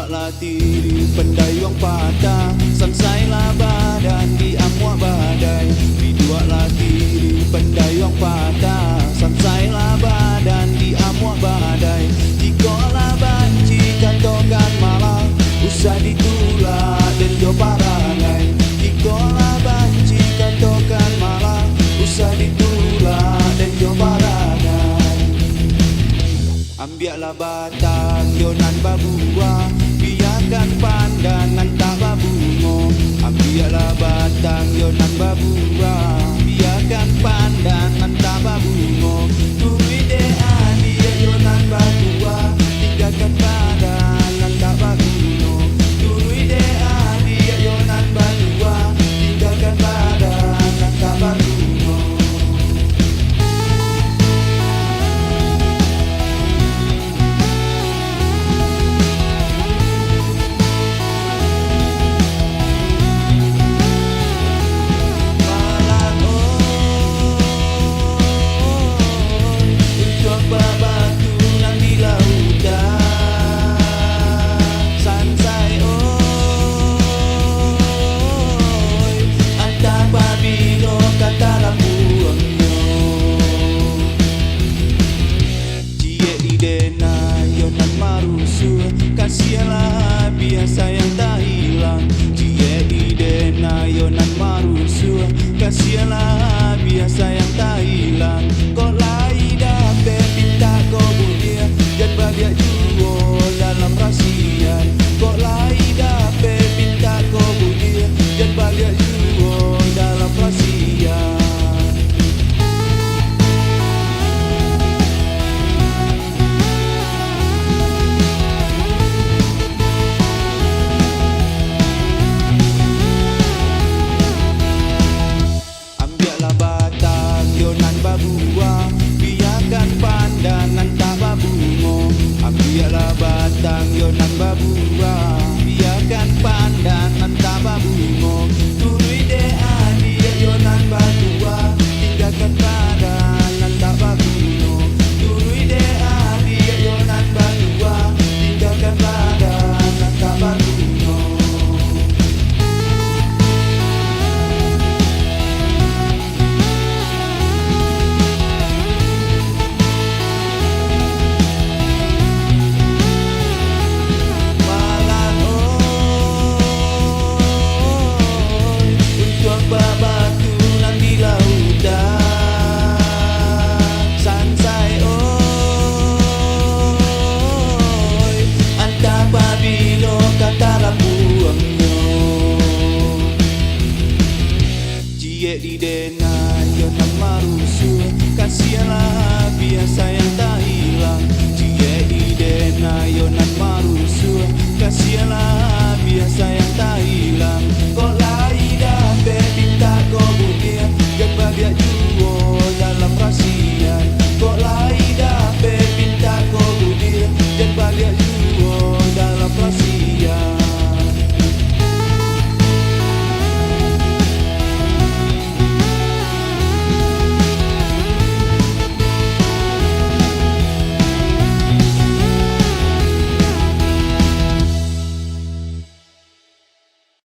Dibuatlah diri pendayung patah, sansailah badan di amuak badai. Dibuatlah diri pendayung patah, sansailah badan di amuak badai. Jikalau banci katokan malah, usah ditulak dan jo parangai. Jikalau banci katokan malah, usah ditulak dan jo parangai. Ambiaklah batang yonan babua, biarkan pandangan tak babungo. Ambiaklah batang yonan babua, biarkan pandangan tak babungo. Tui dea dia yonan babua, tinggalkan pandangan tak babungo. Tui dea dia yonan babua, tinggalkan pandangan tak babungo. Kasihalah biasa yang tak hilang, cie idena yonan marusu. Kasihalah biasa yang tak hilang, kau lai dapat pinta kau budia, dan balik juo dalam rasian. Kau lai dapat pinta kau budia, dan balik juo dalam rasian. Babua, biarkan pandangan tak babungo. Ambiaklah batang yonan babua, biarkan pandangan tak babungo. Tului dea dia yonan babua, tinggalkan